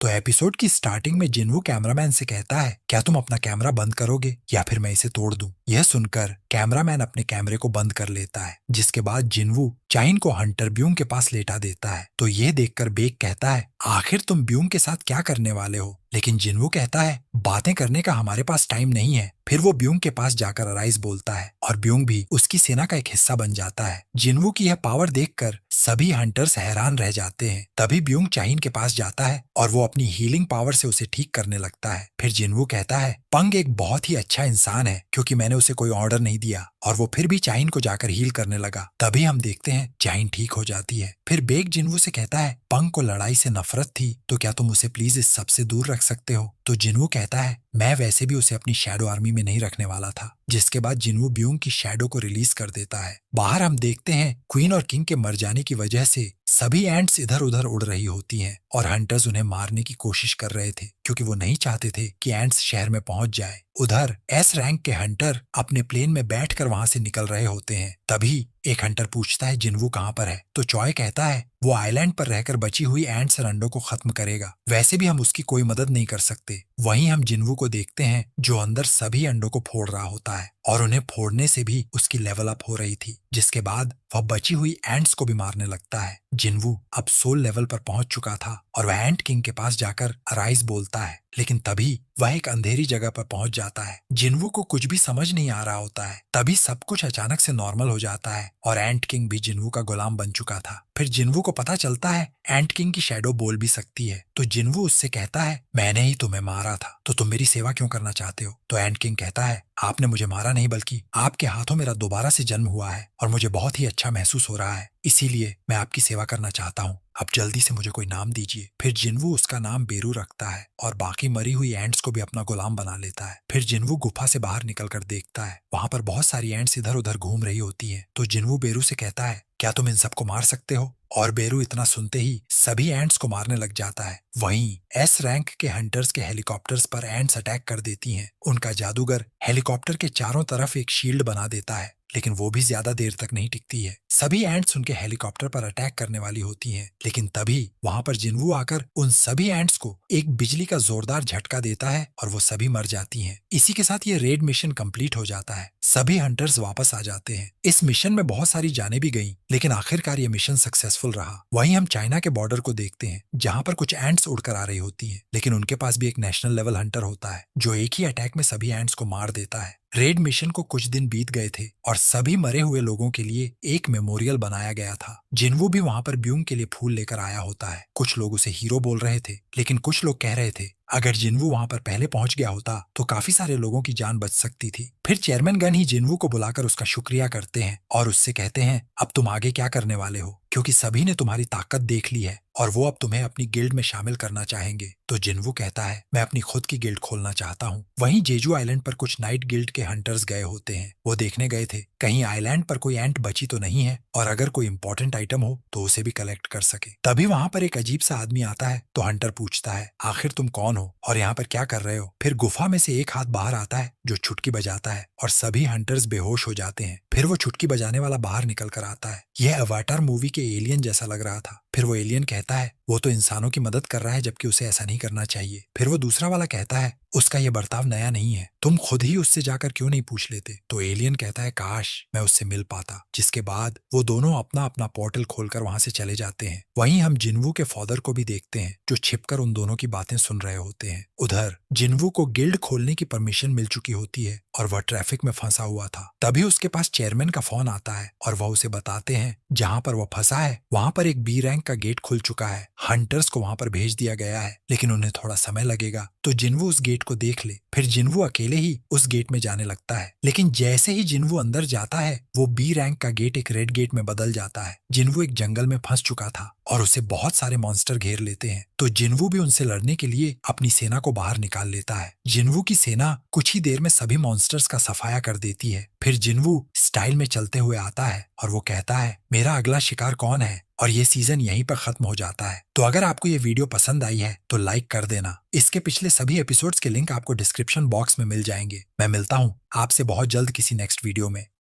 तो एपिसोड की स्टार्टिंग में जिनवू कैमरामैन से कहता है, क्या तुम अपना कैमरा बंद करोगे या फिर मैं इसे तोड़ दूं? यह सुनकर कैमरामैन अपने कैमरे को बंद कर लेता है, जिसके बाद जिनवू चाइन को हंटर ब्यूंग के पास लेटा देता है। तो ये देखकर बेक कहता है, आखिर तुम ब्यूंग के साथ क्या करने वाले हो? लेकिन जिनवू कहता है, बातें करने का हमारे पास टाइम नहीं है। फिर वो ब्यूंग के पास जाकर अराइज बोलता है और ब्यूंग भी उसकी सेना का एक हिस्सा बन जाता है। जिनवू की यह पावर देखकर सभी हंटर्स हैरान रह जाते हैं। तभी ब्यूंग चाइन के पास जाता है और वो अपनी हीलिंग पावर से उसे ठीक करने लगता है। फिर जिनवू कहता है, पंग एक बहुत ही अच्छा इंसान है क्योंकि मैंने उसे कोई ऑर्डर नहीं दिया, और वो फिर भी चाइन को जाकर हील करने लगा। तभी हम देखते हैं चाइन ठीक हो जाती है। फिर बेक जिनवू से कहता है, पंग को लड़ाई से नफरत थी, तो क्या तुम उसे प्लीज इस सब से दूर रख सकते हो? तो जिनवू कहता है, मैं वैसे भी उसे अपनी शैडो आर्मी में नहीं रखने वाला था। जिसके बाद जिनवू ब्यूंग की शैडो को रिलीज कर देता है। बाहर हम देखते हैं क्वीन और किंग के मर जाने की वजह से सभी एंट्स इधर उधर उड़ रही होती हैं और हंटर्स उन्हें मारने की कोशिश कर रहे थे क्योंकि वो नहीं चाहते थे कि एंट्स शहर में पहुंच जाए। उधर एस रैंक के हंटर अपने प्लेन में बैठकर वहां से निकल रहे होते हैं। तभी एक हंटर पूछता है, जिनवू कहाँ पर है? तो चॉय कहता है, वो आइलैंड पर रहकर बची हुई एंट्स और अंडों को खत्म करेगा। वैसे भी हम उसकी कोई मदद नहीं कर सकते। वहीं हम जिनवू को देखते हैं जो अंदर सभी अंडों को फोड़ रहा होता है और उन्हें फोड़ने से भी उसकी लेवल अप हो रही थी, जिसके बाद वह बची हुई एंट्स को भी मारने लगता है। जिनवू अब सोल लेवल पर पहुंच चुका था और वह एंट किंग के पास जाकर अराइज बोलता है, लेकिन तभी वह एक अंधेरी जगह पर पहुंच जाता है। जिनवू को कुछ भी समझ नहीं आ रहा होता है। तभी सब कुछ अचानक से नॉर्मल हो जाता है और एंट किंग भी जिनवू का गुलाम बन चुका था। फिर जिनवू को पता चलता है एंट किंग की शैडो बोल भी सकती है। तो जिनवू उससे कहता है, मैंने ही तुम्हें मारा था, तो तुम मेरी सेवा क्यों करना चाहते हो? तो एंट किंग कहता है, आपने मुझे मारा नहीं बल्कि आपके हाथों मेरा दोबारा से जन्म हुआ है और मुझे बहुत ही अच्छा महसूस हो रहा है, इसीलिए मैं आपकी सेवा करना चाहता हूँ। अब जल्दी से मुझे कोई नाम दीजिए। फिर जिनवू उसका नाम बेरू रखता है और बाकी मरी हुई एंट्स को भी अपना गुलाम बना लेता है। फिर जिनवू गुफा से बाहर निकलकर देखता है, वहां पर बहुत सारी एंट्स इधर उधर घूम रही होती हैं। तो जिनवू बेरू से कहता है, क्या तुम इन सबको मार सकते हो? और बेरू इतना सुनते ही सभी एंट्स को मारने लग जाता है। वहीं एस रैंक के हंटर्स के हेलीकॉप्टर्स पर एंट्स अटैक कर देती हैं। उनका जादूगर हेलीकॉप्टर के चारों तरफ एक शील्ड बना देता है, लेकिन वो भी ज्यादा देर तक नहीं टिकती है। सभी एंट्स उनके हेलीकॉप्टर पर अटैक करने वाली होती हैं, लेकिन तभी वहां पर जिनवू आकर उन सभी एंट्स को एक बिजली का जोरदार झटका देता है और वो सभी मर जाती हैं। इसी के साथ ये रेड मिशन कंप्लीट हो जाता है। सभी हंटर्स वापस आ जाते हैं। इस मिशन में बहुत सारी जानें भी गईं, लेकिन आखिरकार ये मिशन सक्सेसफुल रहा। वहीं हम चाइना के बॉर्डर को देखते हैं, जहां पर कुछ एंट्स उड़कर आ रही होती हैं, लेकिन उनके पास भी एक नेशनल लेवल हंटर होता है जो एक ही अटैक में सभी एंट्स को मार देता है। रेड मिशन को कुछ दिन बीत गए थे और सभी मरे हुए लोगों के लिए एक मेमोरियल बनाया गया था। जिनवू भी वहां पर ब्यूंग के लिए फूल लेकर आया होता है। कुछ लोग उसे हीरो बोल रहे थे, लेकिन कुछ लोग कह रहे थे अगर जिनवू वहां पर पहले पहुंच गया होता तो काफी सारे लोगों की जान बच सकती थी। फिर चेयरमैन गन ही जिनवू को बुलाकर उसका शुक्रिया करते हैं और उससे कहते हैं, अब तुम आगे क्या करने वाले हो, क्योंकि सभी ने तुम्हारी ताकत देख ली है और वो अब तुम्हें अपनी गिल्ड में शामिल करना चाहेंगे। तो जिनवू कहता है, मैं अपनी खुद की गिल्ड खोलना चाहता हूँ। वहीं जेजू आइलैंड पर कुछ नाइट गिल्ड के हंटर्स गए होते हैं। वो देखने गए थे कहीं आइलैंड पर कोई एंट बची तो नहीं है और अगर कोई इंपॉर्टेंट आइटम हो तो उसे भी कलेक्ट कर सके। तभी वहां पर एक अजीब सा आदमी आता है। तो हंटर पूछता है, आखिर तुम कौन हो और यहाँ पर क्या कर रहे हो? फिर गुफा में से एक हाथ बाहर आता है जो चुटकी बजाता है और सभी हंटर्स बेहोश हो जाते हैं। फिर वो चुटकी बजाने वाला बाहर निकल कर आता है। यह अवाटार मूवी के एलियन जैसा लग रहा था। फिर वो एलियन कहता है, वो तो इंसानों की मदद कर रहा है जबकि उसे ऐसा नहीं करना चाहिए। फिर वो दूसरा वाला कहता है, उसका ये बर्ताव नया नहीं है, तुम खुद ही उससे जाकर क्यों नहीं पूछ लेते? तो एलियन कहता है, काश मैं उससे मिल पाता। जिसके बाद वो दोनों अपना अपना पोर्टल खोलकर वहां से चले जाते हैं। वहीं हम जिनवू के फादर को भी देखते हैं जो छिपकर उन दोनों की बातें सुन रहे होते हैं। उधर जिनवू को गिल्ड खोलने की परमिशन मिल चुकी होती है और वह ट्रैफिक में फंसा हुआ था। तभी उसके पास चेयरमैन का फोन आता है और वह उसे बताते हैं जहां पर वह फंसा है वहां पर एक बी रैंक का गेट खुल चुका है। हंटर्स को वहां पर भेज दिया गया है, लेकिन उन्हें थोड़ा समय लगेगा। तो जिनवू उस गेट को देख ले। फिर जिनवू अकेले ही उस गेट में जाने लगता है, लेकिन जैसे ही जिनवू अंदर जाता है वो बी रैंक का गेट एक रेड गेट में बदल जाता है। जिनवू एक जंगल में फंस चुका था और उसे बहुत सारे मॉन्स्टर घेर लेते हैं। तो जिनवू भी उनसे लड़ने के लिए अपनी सेना को बाहर निकाल लेता है। जिनवू की सेना कुछ ही देर में सभी मॉन्स्टर्स का सफाया कर देती है। फिर जिनवू स्टाइल में चलते हुए आता है और वो कहता है, मेरा अगला शिकार कौन है? और ये सीजन यहीं पर खत्म हो जाता है। तो अगर आपको ये वीडियो पसंद आई है तो लाइक कर देना। इसके पिछले सभी एपिसोड्स के लिंक आपको डिस्क्रिप्शन बॉक्स में मिल जाएंगे। मैं मिलता हूँ आपसे बहुत जल्द किसी नेक्स्ट वीडियो में।